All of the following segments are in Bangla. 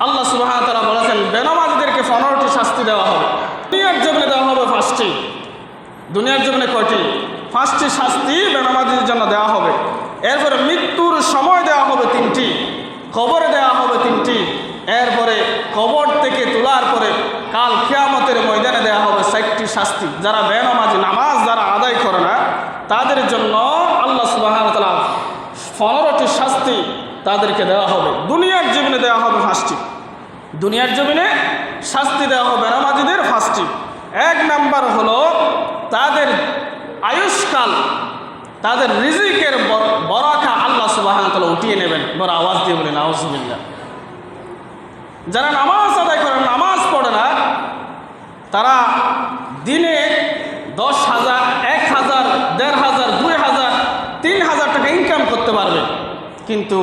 আল্লাহ সুবহানাহু ওয়া তাআলা বলেছেন বেনামাজিদেরকে 15টি শাস্তি দেওয়া হবে। দুনিয়ার জীবনে দেওয়া হবে 5টি। দুনিয়ার জীবনে কয়টি? 5টি শাস্তি বেনামাজিদের জন্য দেওয়া হবে। এরপরে মৃত্যুর সময় দেওয়া হবে 3টি, কবরে দেওয়া হবে 3টি, এরপরে কবর থেকে তোলার পরে কাল কিয়ামতের ময়দানে দেওয়া হবে 4টি শাস্তি। যারা বেনামাজি, নামাজ যারা আদায় করে না, তাদের জন্য আল্লাহ সুবহানাহু ওয়া তাআলা 15টি শাস্তি তাদেরকে দেওয়া হবে। দুনিয়ার জীবনে দেওয়া হবে 5টি। দুনিয়ার জীবনে শাস্তি দেওয়া হবে বেনামাজিদের 5টি। 1 নাম্বার হলো তাদের আয়ুষ্কাল, তাদের রিজিকের বরাকা আল্লাহ সুবহানাহু ওয়া তাআলা উঠিয়ে নেবেন। বড় আওয়াজ দিয়ে বলেন আউযুবিল্লাহ। যারা নামাজ আদায় করে, নামাজ পড়ে না, তারা দিনে 10,000, 1,000, 1,500, 2,000, 3,000 টাকা ইনকাম করতে পারবে, কিন্তু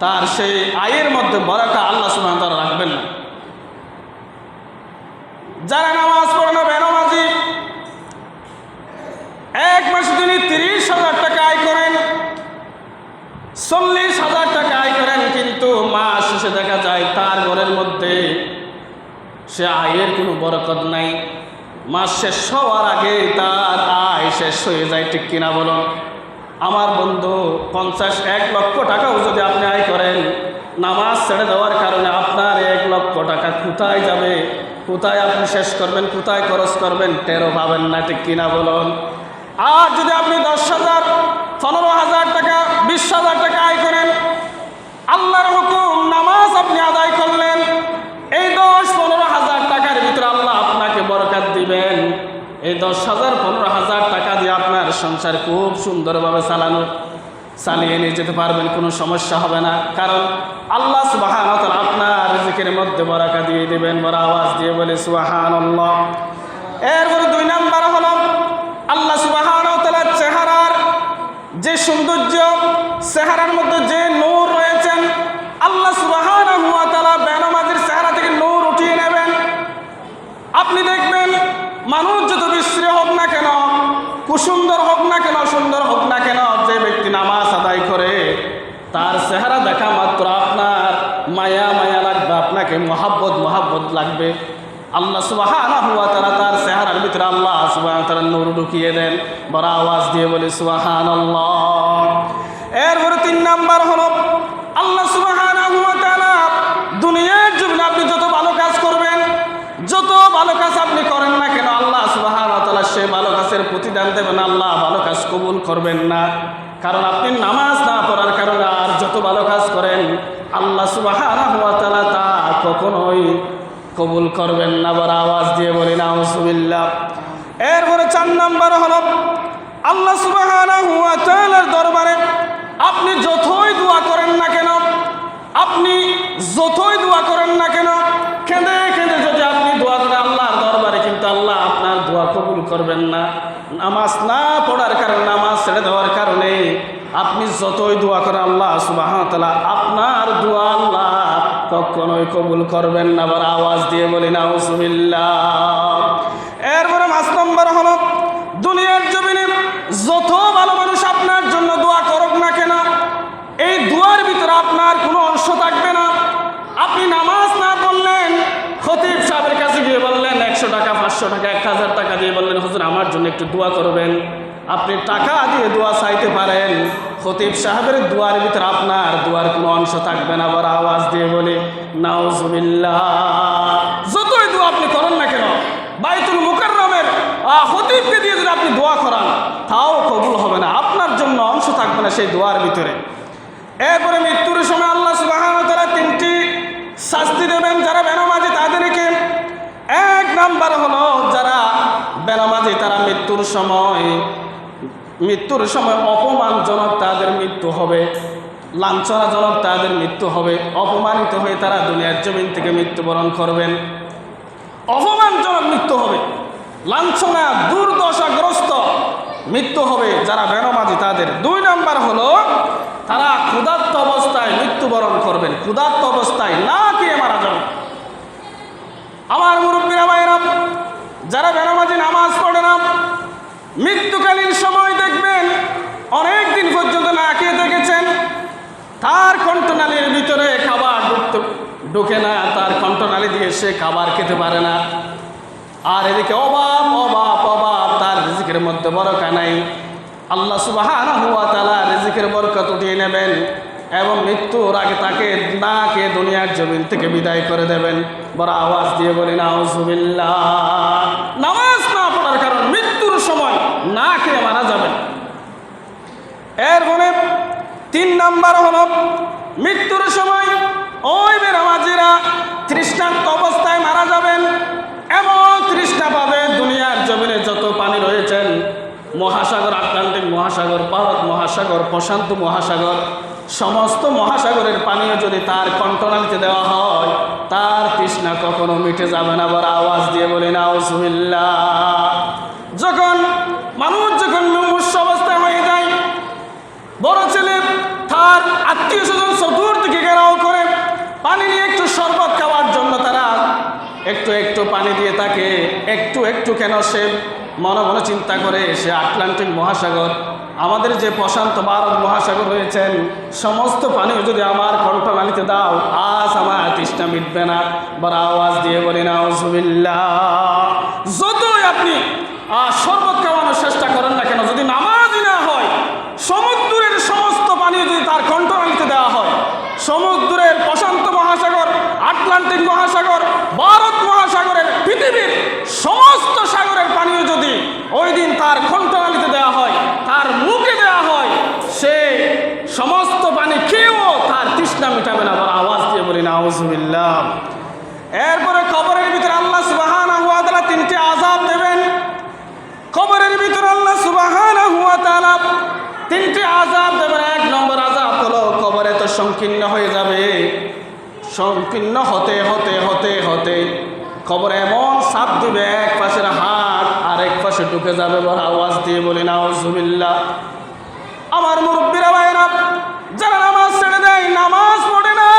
তার সেই আয়ের মধ্যে বরাকা আল্লাহ সুবহানাহু ওয়া তাআলা রাখবেন না। যারা নামাজ পড়ে না, বেনামাজি, 1 মাসে তিনি 30,000 টাকা আয় করেন, 40,000 টাকা আয় করেন, কিন্তু মাস শেষে দেখা যায় তার ঘরের মধ্যে সে আয়ের কোনো বরকত নাই। মাস শেষ হওয়ার আগে তার আয় শেষ হয়ে যায়, ঠিক কিনা বলুন? আমার বন্ধু, 1 লক্ষ টাকাও যদি আপনি আয় করেন, নামাজ ছেড়ে দেওয়ার কারণে আপনার 1 লক্ষ টাকা কোথায় যাবে, কোথায় আপনি শেষ করবেন, কোথায় খরচ করবেন, টেরও পাবেন না, ঠিক কিনা বলুন? আর যদি আপনি 10,000, 15,000 টাকা, 20,000 টাকা আয় করেন, আল্লাহর হুকুম নামাজ আপনি আদায় করলেন, এই 10-15,000 টাকার ভিতরে আল্লাহ আপনাকে বরকত দিবেন। এই 10,000, 15,000 টাকা দিয়ে আপনার সংসার খুব সুন্দরভাবে চালিয়ে নিয়ে যেতে পারবেন, কোনো সমস্যা হবে না। কারণ আল্লাহ সুবহানাহু ওয়া তাআলা আপনার রিজিকের মধ্যে বরকত দিয়ে দিবেন। বড় আওয়াজ দিয়ে বলে সুবহানাল্লাহ। এরপরে 2 নাম্বার হলো আল্লাহ সুবহানাহু ওয়া তাআলার চেহারার যে সৌন্দর্য, চেহারার মধ্যে যে নূর রয়েছেন, আল্লাহ সুবহানাহু ওয়া তাআলা বেনামাজির চেহারা থেকে নূর উঠিয়ে নেবেন। আপনি দেখবেন মানুষ যত বিশ্রী হোক না কেন, কুসুন্দর হোক না কেন, সুন্দর হোক না কেন, যে ব্যক্তি নামাজ আদায় করে তার চেহারা দেখা মাত্র আপনার মায়া মায়া লাগবে, আপনাকে মহাব্বত লাগবে। আল্লাহ সুবহানাহু ওয়া তাআলা তার চেহারার ভিতরে আল্লাহ সুবহানাহু ওয়া তাআলা নূর ঢুকিয়ে দেন। বড় আওয়াজ দিয়ে বলি সুবহানাল্লাহ। এরপরে 3 নাম্বার হলো আল্লাহ সুবহানাহু ওয়া তাআলা দুনিয়ার জীবনে আপনি যত ভালো কাজ করবেন, যত ভালো কাজ আপনি করেন না কেন, আল্লাহ সুবহানাহু ওয়া তাআলা সে ভালো কাজের প্রতিদান দেবেন, আল্লাহ ভালো কাজ কবুল করবেন না। কারণ আপনি নামাজ না পড়ার কারণে আর যত ভালো কাজ করেন, আল্লাহ সুবহানাহু ওয়া তাআলা তা কখনোই কবুল করবেন না। বড় আওয়াজ দিয়ে বলি নাউযুবিল্লাহ। এরপরে 4 নাম্বার হলো আল্লাহ সুবহানাহু ওয়া তাআলার দরবারে আপনি যতই দোয়া করেন না কেন, আপনি যতই দোয়া করেন না কেন, কেঁদে কেঁদে যদি আপনি দোয়া করেন আল্লাহর দরবারে, কিন্তু আল্লাহ আপনার দোয়া কবুল করবেন না। নামাজ না পড়ার কারণে, নামাজ ছেড়ে দেওয়ার কারণে আপনি যতই দোয়া করেন আল্লাহ সুবহানাহু ওয়া তাআলা আপনার দোয়া আল্লাহ কখনোই কবুল করবেন না। আবার আওয়াজ দিয়ে বলি নাউযুবিল্লাহ। এরপরে 5 নম্বর হলো দুনিয়ার জমিনে যত ভালো মানুষ আপনার জন্য দোয়া করুক না কেন, এই দোয়ার ভিতরে আপনার কোনো অংশ থাকবে না। আপনি নামাজ না পড়লেন, খতিব সাহেবের কাছে গিয়ে বললেন 100 টাকা, 500 টাকা, 1,000 টাকা দিয়ে বললেন হুজুর আমার জন্য একটু দোয়া করবেন। আপনি টাকা দিয়ে দোয়া চাইতে পারেন, খতিব সাহেবের দোয়ার ভিতরে আপনার দোয়ার কোনো অংশ থাকবে না। বড় আওয়াজ দিয়ে বলি নাউযুবিল্লাহ। যতই দোয়া আপনি করেন না কেন, বাইতুল মুকাররমের খতিবকে দিয়ে যদি আপনি দোয়া করান, তাও কবুল হবে না, আপনার জন্য অংশ থাকবে না সেই দোয়ার ভিতরে। এরপরে মৃত্যুর সময় আল্লাহ সুবহানাহু ওয়া তাআলা 3টি শাস্তি দেবেন যারা বেনামাজি তাদেরকে। 1 নাম্বার হলো যারা বেনামাজি তারা মৃত্যুর সময় অপমানজনক তাদের মৃত্যু হবে, লাঞ্ছনাজনক তাদের মৃত্যু হবে, অপমানিত হয়ে তারা দুনিয়ার জমিন থেকে মৃত্যুবরণ করবেন। অপমানজনক মৃত্যু হবে, লাঞ্ছনা দুর্দশাগ্রস্ত মৃত্যু হবে যারা বেনামাজি তাদের। 2 নাম্বার হলো তারা ক্ষুধার্ত অবস্থায় মৃত্যুবরণ করবেন, ক্ষুধার্ত অবস্থায় না খেয়ে মারা যাবে। আমার মুরব্বীরা ভাইরা, যারা বেনামাজি নামাজ পড়ে না, মৃত্যুকালীন সময় দেখবেন অনেক দিন পর্যন্ত না খেয়ে দেখেছেন, তার কণ্ঠনালীর ভিতরে খাবার ঢুকে না, তার কণ্ঠনালী দিয়ে সে খাবার খেতে পারে না। আর এদিকে অভাব অভাব অভাব, তার রিজিকের মধ্যে বরকত নাই। আল্লাহ সুবহানাহু ওয়া তাআলা রিজিকের বরকত উঠিয়ে নেবেন এবং মৃত্যুর আগে তাকে না খেয়ে দুনিয়ার জমিন থেকে বিদায় করে দেবেন। বড় আওয়াজ দিয়ে বলি নাউজুবিল্লাহ। নামাজ না পড়ার কারণ মৃত্যুর সময় না খেয়ে মারা যাবেন। এরপরে 3 নাম্বার হলো মৃত্যুর সময় ওই বেনামাজিরা তৃষ্ণার্ত অবস্থায় মারা যাবেন এবং তৃষ্ণা পাবে। দুনিয়ার জমিনে যত পানি রয়েছেন, মহাসাগর, আটলান্টিক মহাসাগর, ভারত মহাসাগর, প্রশান্ত মহাসাগর, সমস্ত মহাসাগরের পানীয় যদি তার কণ্ঠনালীতে দেওয়া হয়, তার তৃষ্ণা কখনো মিটে যাবে না। বড় আওয়াজ দিয়ে বলি নাউজুবিল্লাহ। যখন মানুষ যখন মুমূর্ষ অবস্থায় হয়ে যায়, বড় ছেলে তার আত্মীয় স্বজন চতুর্দিকে ঘেরাও করে পানি নিয়ে একটু শরবত খাওয়ার জন্য তারা একটু একটু পানি দিয়ে তাকে একটু একটু কেন সে মনে মনে চিন্তা করে সে আটলান্টিক মহাসাগর, আমাদের যে প্রশান্ত ভারত মহাসাগর রয়েছেন, সমস্ত পানিও যদি আমার কণ্ঠনালীতে দাও, আজ আমার তৃষ্ণা মিটবে না। বড় আওয়াজ দিয়ে বলি নাউজুবিল্লাহ। যতই আপনি শরবত খাওয়ানোর চেষ্টা করেন না কেন, যদি নামাজই না হয়, সমুদ্রের সমস্ত পানি যদি তার কণ্ঠনালীতে দেওয়া হয়, সমুদ্রের প্রশান্ত মহাসাগর, আটলান্টিক মহাসাগর, ভারত মহাসাগরের, পৃথিবীর সমস্ত সাগরের পানিও যদি ওই দিন তার কণ্ঠনালীতে দেওয়া হয়, তার মুখে দেওয়া হয়, সে সমস্ত পানি খেয়েও তার তৃষ্ণা মিটাবে না। বড় আওয়াজ দিয়ে বলি নাউজুবিল্লাহ। এরপরে কবরের ভিতরে আল্লাহ সুবহানাহু ওয়া তাআলা 3টি আযাব দেবেন। কবরের ভিতরে আল্লাহ সুবহানাহু ওয়া তাআলা 3টি আযাব দেবেন। 1 নম্বর আযাব হলো কবরে তো সংকীর্ণ হয়ে যাবে। সংকীর্ণ হতে হতে হতে হতে কবরে এমন চাপ দিবে, এক পাশের হাত আরেক পাশে ঢুকে যাবে। বড় আওয়াজ দিয়ে বলি নাউজুবিল্লাহ। আমার মুরব্বীরা ভাইরা, যারা নামাজ ছেড়ে দেয়, নামাজ পড়ে না,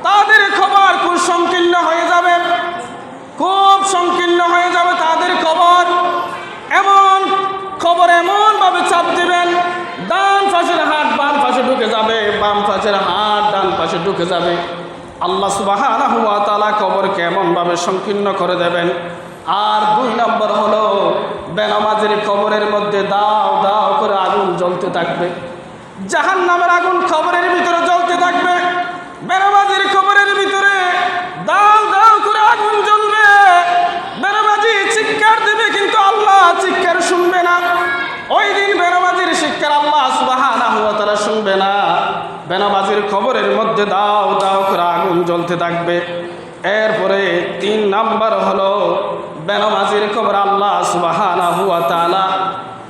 তাদের কবর খুব সংকীর্ণ হয়ে যাবে, খুব সংকীর্ণ হয়ে যাবে তাদের কবর। কবর এমনভাবে চাপ দিবেন, ডান পাশের হাত বাম পাশে ঢুকে যাবে, বাম পাশের হাত ডান পাশে ঢুকে যাবে। আল্লাহ সুবহানাহু ওয়া তাআলা কবরকে এমনভাবে সংকীর্ণ করে দেবেন। আর 2 নম্বর হলো বেনামাজির কবরের মধ্যে দাও দাও করে আগুন জ্বলতে থাকবে। জাহান্নামের আগুন কবরের ভিতরে জ্বলতে থাকবে। বেনামাজির কবরের ভিতরে দাও দাও করে আগুন জ্বলবে। বেনামাজি চিৎকার দেবে, কিন্তু আল্লাহ চিৎকার শুনবে না। ওই দিন বেনামাজির চিৎকার আল্লাহ সুবহানাহু ওয়া তাআলা শুনবে না। বেনামাজির কবরের মধ্যে দাও দাও করে আগুন জ্বলতে থাকবে। এরপরে 3 নাম্বার হলো বেনামাজির কবর আল্লাহ সুবহানাহু ওয়া তাআলা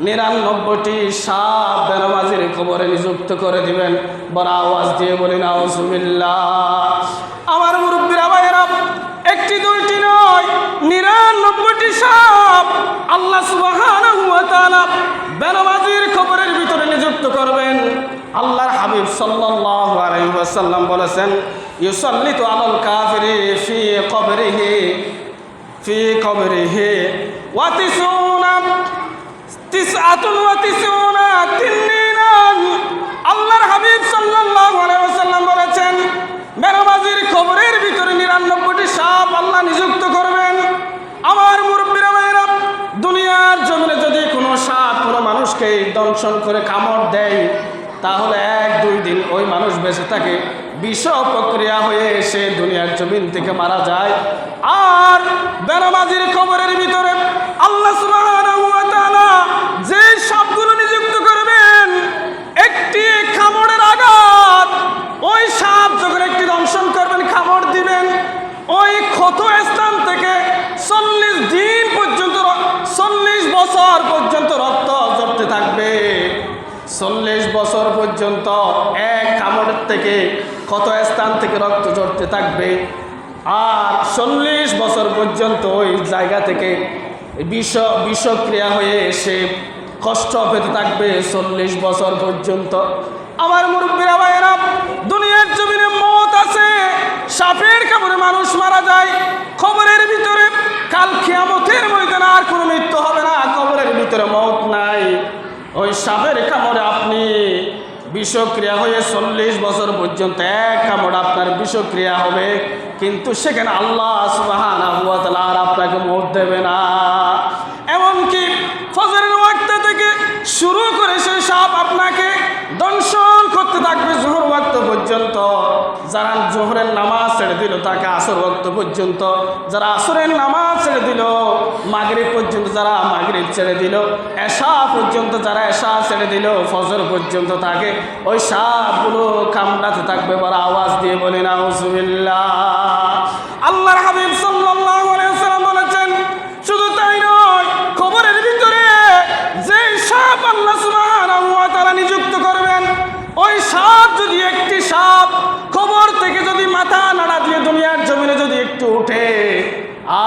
99টি সাপ বেনামাজির কবরে নিযুক্ত করে দিবেন। বড় আওয়াজ দিয়ে বলি নাউজুবিল্লাহ। আমার মুরব্বীরা ভাইয়েরা, 1টি 2টি নয়, 99টি সাপ আল্লাহ সুবহানাহু ওয়া তাআলা বেনামাজির কবরের ভিতরে নিযুক্ত করবেন। আল্লাহর হাবিব সাল্লাল্লাহু আলাইহি ওয়াসাল্লাম বলেছেন, ইউসাল্লিতু আলাল কাফিরি ফি কবরিহি ওয়া তিসআতুন তিন্নিনান। আল্লাহর হাবিব সাল্লাল্লাহু আলাইহি ওয়াসাল্লাম বলেছেন, বেনামাজির কবরের ভিতরে 99টি সাপ আল্লাহ নিযুক্ত করবেন। আমার মুরব্বীরা ভাইরা, দুনিয়ার জমিনে যদি কোনো সাপ কোনো মানুষকে দংশন করে কামড় দেয়, তাহলে 1-2 দিন ওই মানুষ বেঁচে থাকে, বিষ প্রক্রিয়া হয়ে এসে দুনিয়ার জমিন থেকে মারা যায়। আর বেনামাজির কবরের ভিতরে আল্লাহ সুবহানাহু ওয়া তাআলা যে সাপগুলো নিযুক্ত করবেন, একটি কামড়ের আঘাত, ওই সাপ যখন একটি দংশন করবেন, কামড় দিবেন, ওই ক্ষত স্থান থেকে 40 দিন পর্যন্ত, 40 বছর পর্যন্ত রক্ত ঝরতে থাকবে। 40 বছর পর্যন্ত এক কামড়ের থেকে ক্ষত স্থান থেকে রক্ত ঝরতে থাকবে। আর 40 বছর পর্যন্ত ওই জায়গা থেকে বিষক্রিয়া হয়ে এসে কষ্ট পেতে থাকবে 40 বছর পর্যন্ত। আমার মুরব্বীরা ভাইয়েরা, দুনিয়ার জমিনে মওত আছে, সাপের কামড়ে মানুষ মারা যায় কবরের ভিতরে। কাল কিয়ামতের ময়দানে আর কোনো মৃত্যু হবে না, কবরের ভিতরে মওত নাই। ওই সাপের কামড়ে আপনি বিষক্রিয়া হয়ে 40 বছর পর্যন্ত এক কামড় আপনার বিষক্রিয়া হবে, কিন্তু সেখানে আল্লাহ সুবহানাহু ওয়া তাআলা আর আপনাকে মওত দেবে না। এমনকি ফজরের ওয়াক্ত থেকে শুরু করে সেই সাপ আপনাকে দংশন করতে থাকবে জোহর ওয়াক্ত পর্যন্ত। যারা জোহরের নামাজ ছেড়ে দিল তাকে আসর ওয়াক্ত পর্যন্ত, যারা আসরের নামাজ ছেড়ে দিল মাগরিব পর্যন্ত, যারা মাগরিব ছেড়ে দিল এশা পর্যন্ত, যারা এশা ছেড়ে দিল ফজর পর্যন্ত তাকে ওই সাপগুলো কামড়াতে থাকবে। বড় আওয়াজ দিয়ে বলি নাউজুবিল্লাহ। আল্লাহর হাবিব সাল্লাল্লাহু আলাইহি ওয়াসাল্লাম বলেছেন, শুধু তাই নয়, কবরের ভিতরে যে সাপ আল্লাহ সুবহানাহু ওয়া তাআলা নিযুক্ত করবেন, ওই সাপ যদি একটি সাপ কবর থেকে যদি মাথা নাড়া দিয়ে দুনিয়ার জমিনে যদি একটু উঠে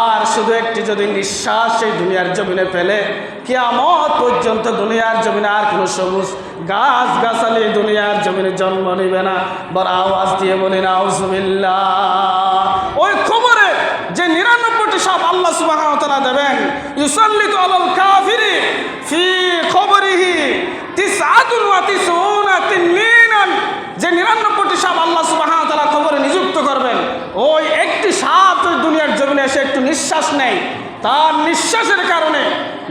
আর শুধু একটি যদি নিঃশ্বাস সেই দুনিয়ার জমিনে ফেলে, কিয়ামত পর্যন্ত দুনিয়ার জমিনে আর কোনো সবুজ গাছ গাছালি দুনিয়ার জমিনে জন্ম নেবে না। বড় আওয়াজ দিয়ে বলি নাউজুবিল্লাহ। ওই খবরে যে 99টি সাপ আল্লাহ সুবহানাহু ওয়া তাআলা দেবেন, ইউসাল্লিতু আলাল কাফিরি ফি কবরিহি 99 তিনমিনান, যে 99টি সাপ আল্লাহ সুবহানাহু ওয়া তাআলা কবরে নিযুক্ত করবেন, ওই একটি সাপ যদি দুনিয়ার জমিনে এসে একটু নিঃশ্বাস নেয়, তার নিঃশ্বাসের কারণে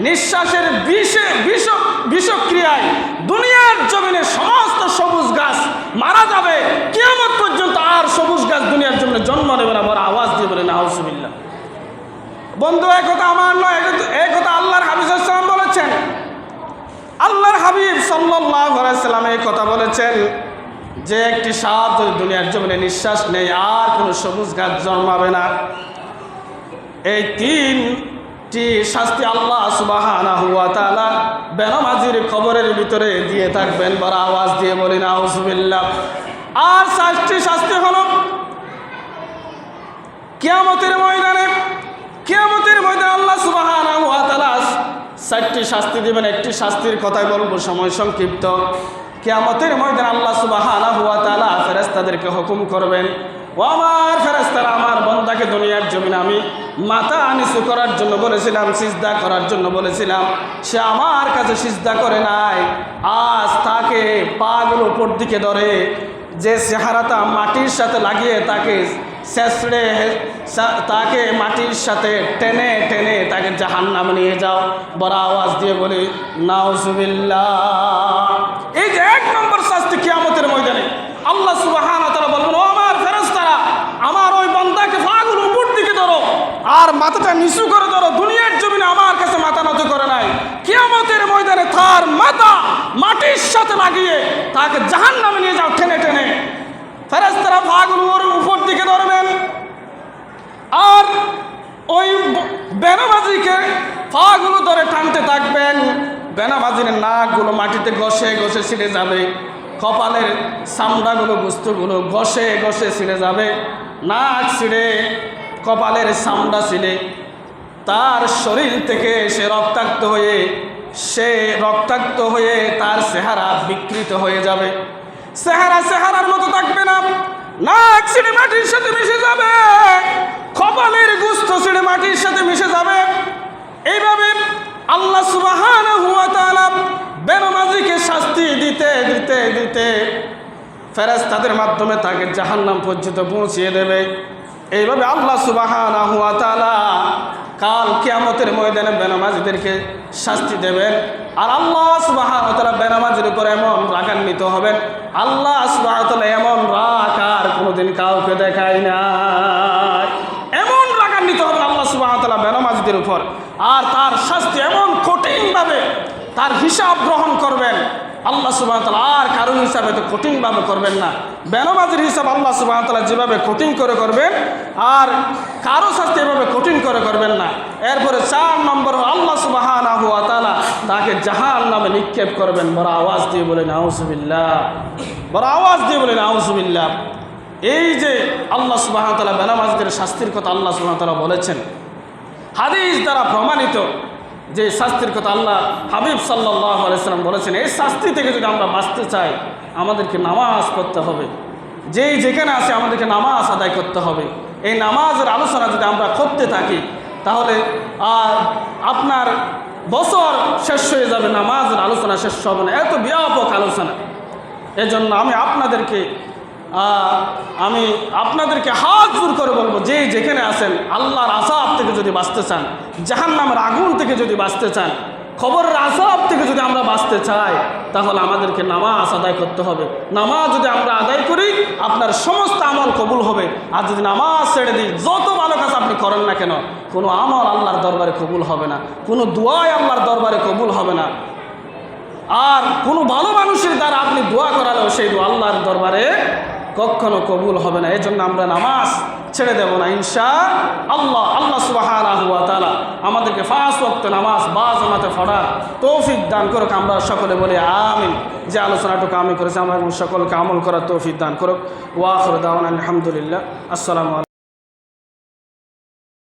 নিঃশ্বাসের বিষক্রিয়ায় দুনিয়ার জমিনে সমস্ত সবুজ গাছ মারা যাবে, কিয়ামত পর্যন্ত আর সবুজ গাছ দুনিয়ার জমিনে জন্ম নেবে না। বড় আওয়াজ দিয়ে বলে নাউজুবিল্লাহ। বন্ধু, এই কথা আমার নয়, এই কথা আল্লাহর হাবিব সাল্লাল্লাহু আলাইহি ওয়াসাল্লাম বলেছেন। আল্লাহর হাবিব সাল্লাল্লাহু আলাইহি ওয়াসাল্লাম এই কথা বলেছেন যে একটি সাপ যদি দুনিয়ার জমিনে নিঃশ্বাস নেই আর কোনো সবুজ গাছ জন্মাবে না। এই 3টি শাস্তি আল্লাহ সুবহানাহু ওয়া তাআলা বেনামাজির কবরের ভিতরে দিয়ে থাকবেন। বড় আওয়াজ দিয়ে বলি নাউজুবিল্লাহ। আর 4টি শাস্তি হলো কিয়ামতের ময়দানে। কিয়ামতের ময়দানে আল্লাহ সুবহানাহু ওয়া তাআলা 4টি শাস্তি দিবেন। একটি শাস্তির কথাই বলবো, সময় সংক্ষিপ্ত। কিয়ামতের ময়দানে আল্লাহ সুবহানাহু ওয়া তাআলা ফেরেশতাদেরকে হুকুম করবেন, ও আমার ফেরেশতারা, আমার বান্দাকে দুনিয়ার জমিনে আমি মাথা নিচু করার জন্য বলেছিলাম, সিজদা করার জন্য বলেছিলাম, সে আমার কাছে সিজদা করে নাই। আজ তাকে পাগুলো উপর দিকে ধরে যে চেহারাটা মাটির সাথে লাগিয়ে তাকে ছেঁচড়ে তাকে মাটির সাথে টেনে টেনে তাকে জাহান্নামে নিয়ে যাও। বড় আওয়াজ দিয়ে বলি নাউজুবিল্লাহ। এই যে 1 নম্বর শাস্তি কিয়ামতের ময়দানে আল্লাহ সুবহানাহু ওয়া তাআলা বলবেন, ও আমার ফেরেশতারা, আমার ওই বান্দাকে পাগুলো উপর দিকে ধরো আর মাথাটা নিচু করে ধরো, দুনিয়ার জমিনে আমার কাছে মাথা নত করে নাই। কিয়ামতের ময়দানে তার মাথা মাটির সাথে লাগিয়ে তাকে জাহান্নামে নিয়ে যাও টেনে টেনে। ফেরেশতারা পাগুলোর উপর দিকে ধরবেন আর ওই বেনামাজিকে পাগুলো ধরে টানতে থাকবেন। বেনামাজির নাকগুলো মাটিতে ঘষে ঘষে ছিঁড়ে যাবে, কপালের চামড়াগুলো গোস্তগুলো ঘষে ঘষে ছিঁড়ে যাবে, নাক ছিঁড়ে কপালের চামড়া ছিঁড়ে তার শরীর থেকে সে রক্তাক্ত হয়ে তার চেহারা বিকৃত হয়ে যাবে। চেহারার মতো থাকবে না, নাক ছিঁড়ে মাটির সাথে মিশে যাবে, কপালের গোস্ত ছিঁড়ে মাটির সাথে মিশে যাবে। এইভাবে আল্লাহ সুবহানাহু ওয়া তাআলা বেনামাজিকে শাস্তি দিতে দিতে দিতে ফেরেশতাদের মাধ্যমে তাকে জাহান্নাম পর্যন্ত পৌঁছিয়ে দেবে। এইভাবে আল্লাহ সুবহানাহু ওয়া তাআলা কাল কিয়ামতের ময়দানে বেনামাজিদেরকে শাস্তি দেবেন। আর আল্লাহ সুবহানাহু ওয়া তাআলা বেনামাজির উপর এমন রাগান্বিত হবেন, আল্লাহ সুবহানাহু ওয়া তাআলা এমন রাগ আর কোনোদিন কাউকে দেখায় না। এমন রাগান্বিত হবেন আল্লাহ সুবহানাহু ওয়া তাআলা বেনামাজিদের উপর, আর তার শাস্তি এমন কঠিনভাবে তার হিসাব গ্রহণ করবেন আল্লাহ সুবহানাহু ওয়া তাআলা। আর কারো হিসাবে তো কঠিনভাবে করবেন না, বেনামাজির হিসাব আল্লাহ সুবহানাহু ওয়া তাআলা যেভাবে কঠিন করে করবেন আর কারো শাস্তি এভাবে কঠিন করে করবেন না। এরপরে 4 নম্বর আল্লাহ সুবহানাহু ওয়া তাআলা তাকে জাহান্নামে নিক্ষেপ করবেন। বড় আওয়াজ দিয়ে বলেন নাউজুবিল্লাহ, বড় আওয়াজ দিয়ে বলেন নাউজুবিল্লাহ। এই যে আল্লাহ সুবহানাহু ওয়া তাআলা বেনামাজিদের শাস্তির কথা আল্লাহ সুবহানাহু ওয়া তাআলা বলেছেন, হাদিস দ্বারা প্রমাণিত যে শাস্তির কথা আল্লাহ হাবিব সাল্লাল্লাহু আলাইহি ওয়াসাল্লাম বলেছেন, এই শাস্তি থেকে যদি আমরা বাঁচতে চাই আমাদেরকে নামাজ পড়তে হবে। যেখানে আছে আমাদেরকে নামাজ আদায় করতে হবে। এই নামাজের আলোচনা যদি আমরা করতে থাকি তাহলে আপনার বছর শেষ হয়ে যাবে, নামাজের আলোচনা শেষ হবে না, এত ব্যাপক আলোচনা। এজন্য আমি আপনাদেরকে হাত জোর করে বলবো, যে যেখানে আছেন আল্লাহর আযাব থেকে যদি বাঁচতে চান, জাহান্নামের আগুন থেকে যদি বাঁচতে চান, খবরের আযাব থেকে যদি আমরা বাঁচতে চাই, তাহলে আমাদেরকে নামাজ আদায় করতে হবে। নামাজ যদি আমরা আদায় করি, আপনার সমস্ত আমল কবুল হবে। আর যদি নামাজ ছেড়ে দিই, যত ভালো কাজ আপনি করেন না কেন, কোনো আমল আল্লাহর দরবারে কবুল হবে না, কোনো দোয়াই আল্লাহর দরবারে কবুল হবে না। আর কোনো ভালো মানুষের দ্বারা আপনি দোয়া করালেও সেই দোয়া আল্লাহর দরবারে কখনো কবুল হবে না। এই জন্য আমরা নামাজ ছেড়ে দেব না ইনশাআল্লাহ। আল্লাহ সুবহানাহু ওয়া তাআলা আমাদেরকে 5 ওয়াক্ত নামাজ বাজামাতে পড়ার তৌফিক দান করুক। আমরা সকলে বলি আমিন। যে আলোচনাটুকু আমি করেছি, আমরা সকলকে আমল করার তৌফিক দান করুক। ওয়া আখিরু দাওয়ানা আলহামদুলিল্লাহ। আসসালামু আলাইকুম।